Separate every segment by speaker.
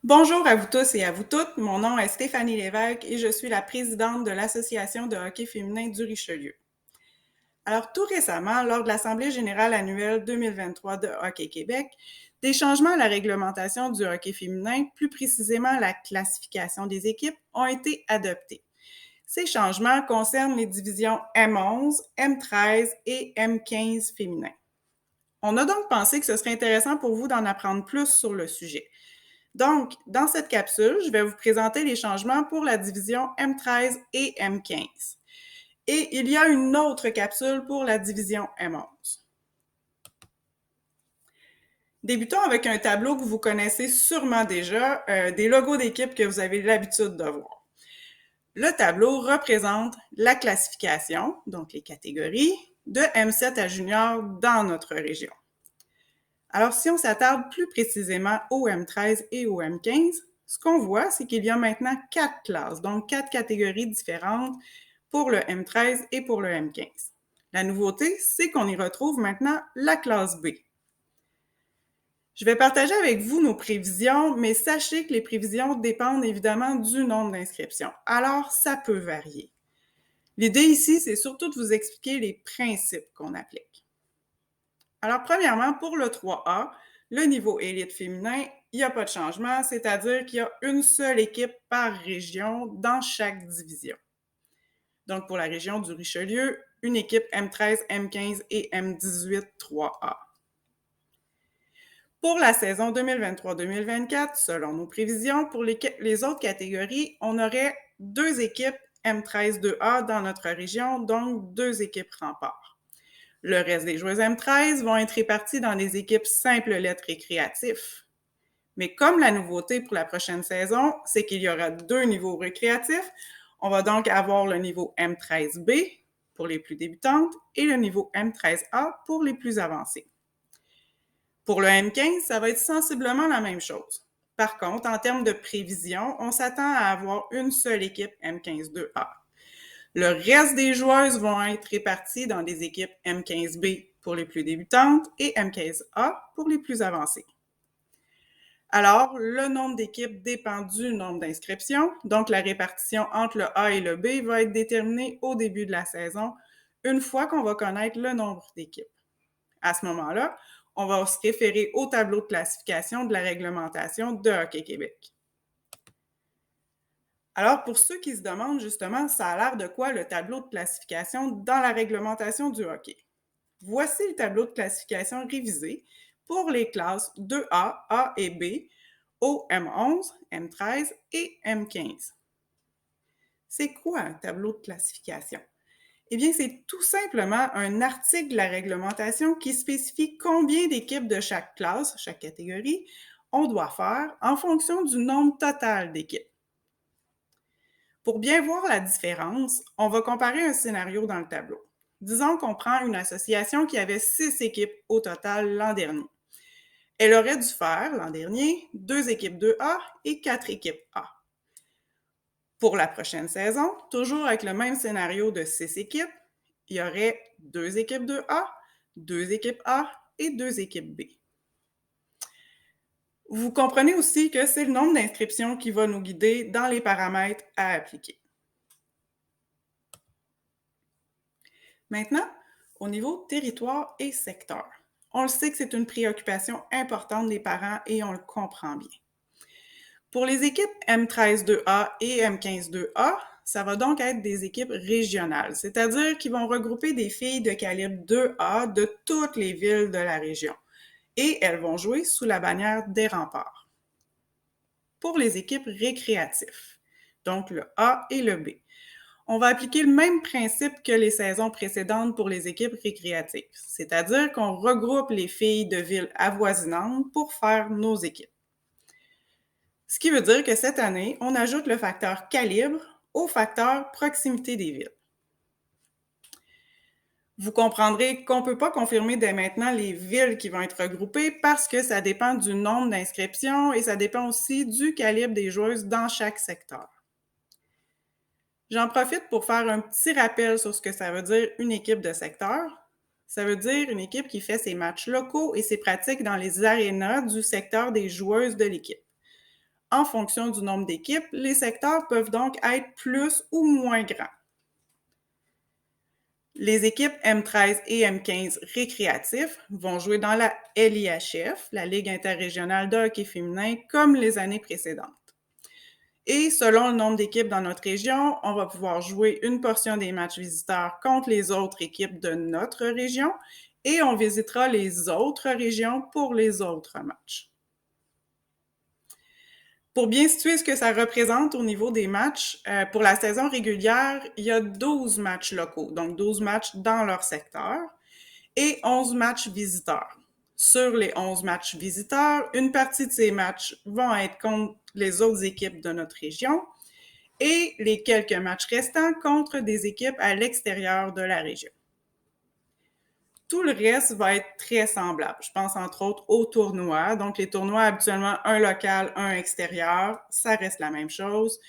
Speaker 1: Bonjour à vous tous et à vous toutes. Mon nom est Stéphanie Lévesque et je suis la présidente de l'Association de hockey féminin du Richelieu. Alors, tout récemment, lors de l'Assemblée générale annuelle 2023 de Hockey Québec, des changements à la réglementation du hockey féminin, plus précisément la classification des équipes, ont été adoptés. Ces changements concernent les divisions M11, M13 et M15 féminins. On a donc pensé que ce serait intéressant pour vous d'en apprendre plus sur le sujet. Donc, dans cette capsule, je vais vous présenter les changements pour la division M13 et M15. Et il y a une autre capsule pour la division M11. Débutons avec un tableau que vous connaissez sûrement déjà, des logos d'équipe que vous avez l'habitude de voir. Le tableau représente la classification, donc les catégories, de M7 à junior dans notre région. Alors, si on s'attarde plus précisément au M13 et au M15, ce qu'on voit, c'est qu'il y a maintenant 4 classes, donc 4 catégories différentes pour le M13 et pour le M15. La nouveauté, c'est qu'on y retrouve maintenant la classe B. Je vais partager avec vous nos prévisions, mais sachez que les prévisions dépendent évidemment du nombre d'inscriptions. Alors, ça peut varier. L'idée ici, c'est surtout de vous expliquer les principes qu'on applique. Alors, premièrement, pour le 3A, le niveau élite féminin, il n'y a pas de changement, c'est-à-dire qu'il y a une seule équipe par région dans chaque division. Donc, pour la région du Richelieu, une équipe M13, M15 et M18 3A. Pour la saison 2023-2024, selon nos prévisions, pour les autres catégories, on aurait 2 équipes M13 2A dans notre région, donc 2 équipes remparts. Le reste des joueuses M13 vont être répartis dans des équipes simples lettres récréatifs. Mais comme la nouveauté pour la prochaine saison, c'est qu'il y aura 2 niveaux récréatifs, on va donc avoir le niveau M13B pour les plus débutantes et le niveau M13A pour les plus avancées. Pour le M15, ça va être sensiblement la même chose. Par contre, en termes de prévision, on s'attend à avoir une seule équipe M15-2A. Le reste des joueuses vont être réparties dans des équipes M15B pour les plus débutantes et M15A pour les plus avancées. Alors, le nombre d'équipes dépend du nombre d'inscriptions, donc la répartition entre le A et le B va être déterminée au début de la saison, une fois qu'on va connaître le nombre d'équipes. À ce moment-là, on va se référer au tableau de classification de la réglementation de Hockey Québec. Alors, pour ceux qui se demandent justement, ça a l'air de quoi le tableau de classification dans la réglementation du hockey? Voici le tableau de classification révisé pour les classes 2A, A et B au M11, M13 et M15. C'est quoi un tableau de classification? Eh bien, c'est tout simplement un article de la réglementation qui spécifie combien d'équipes de chaque classe, chaque catégorie, on doit faire en fonction du nombre total d'équipes. Pour bien voir la différence, on va comparer un scénario dans le tableau. Disons qu'on prend une association qui avait 6 équipes au total l'an dernier. Elle aurait dû faire, l'an dernier, 2 équipes 2A et 4 équipes A. Pour la prochaine saison, toujours avec le même scénario de 6 équipes, il y aurait 2 équipes 2A, 2 équipes A et 2 équipes B. Vous comprenez aussi que c'est le nombre d'inscriptions qui va nous guider dans les paramètres à appliquer. Maintenant, au niveau territoire et secteur. On le sait que c'est une préoccupation importante des parents et on le comprend bien. Pour les équipes M13-2A et M15-2A, ça va donc être des équipes régionales, c'est-à-dire qu'ils vont regrouper des filles de calibre 2A de toutes les villes de la région et elles vont jouer sous la bannière des remparts. Pour les équipes récréatives, donc le A et le B, on va appliquer le même principe que les saisons précédentes pour les équipes récréatives, c'est-à-dire qu'on regroupe les filles de villes avoisinantes pour faire nos équipes. Ce qui veut dire que cette année, on ajoute le facteur calibre au facteur proximité des villes. Vous comprendrez qu'on ne peut pas confirmer dès maintenant les villes qui vont être regroupées parce que ça dépend du nombre d'inscriptions et ça dépend aussi du calibre des joueuses dans chaque secteur. J'en profite pour faire un petit rappel sur ce que ça veut dire une équipe de secteur. Ça veut dire une équipe qui fait ses matchs locaux et ses pratiques dans les arénas du secteur des joueuses de l'équipe. En fonction du nombre d'équipes, les secteurs peuvent donc être plus ou moins grands. Les équipes M13 et M15 récréatifs vont jouer dans la LIHF, la Ligue interrégionale de hockey féminin, comme les années précédentes. Et selon le nombre d'équipes dans notre région, on va pouvoir jouer une portion des matchs visiteurs contre les autres équipes de notre région et on visitera les autres régions pour les autres matchs. Pour bien situer ce que ça représente au niveau des matchs, pour la saison régulière, il y a 12 matchs locaux, donc 12 matchs dans leur secteur, et 11 matchs visiteurs. Sur les 11 matchs visiteurs, une partie de ces matchs vont être contre les autres équipes de notre région et les quelques matchs restants contre des équipes à l'extérieur de la région. Tout le reste va être très semblable. Je pense entre autres aux tournois. Donc, les tournois, habituellement, un local, un extérieur, ça reste la même chose.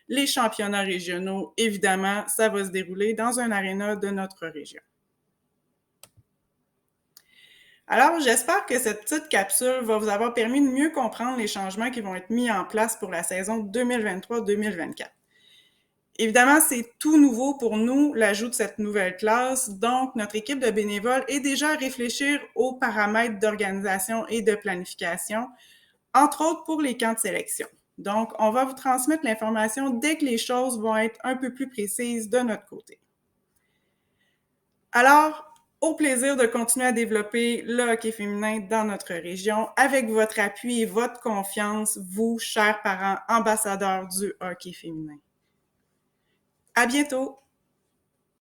Speaker 1: Les championnats régionaux, évidemment, ça va se dérouler dans un aréna de notre région. Alors, j'espère que cette petite capsule va vous avoir permis de mieux comprendre les changements qui vont être mis en place pour la saison 2023-2024. Évidemment, c'est tout nouveau pour nous, l'ajout de cette nouvelle classe. Donc, notre équipe de bénévoles est déjà à réfléchir aux paramètres d'organisation et de planification, entre autres pour les camps de sélection. Donc, on va vous transmettre l'information dès que les choses vont être un peu plus précises de notre côté. Alors, au plaisir de continuer à développer le hockey féminin dans notre région avec votre appui et votre confiance, vous, chers parents, ambassadeurs du hockey féminin. À bientôt!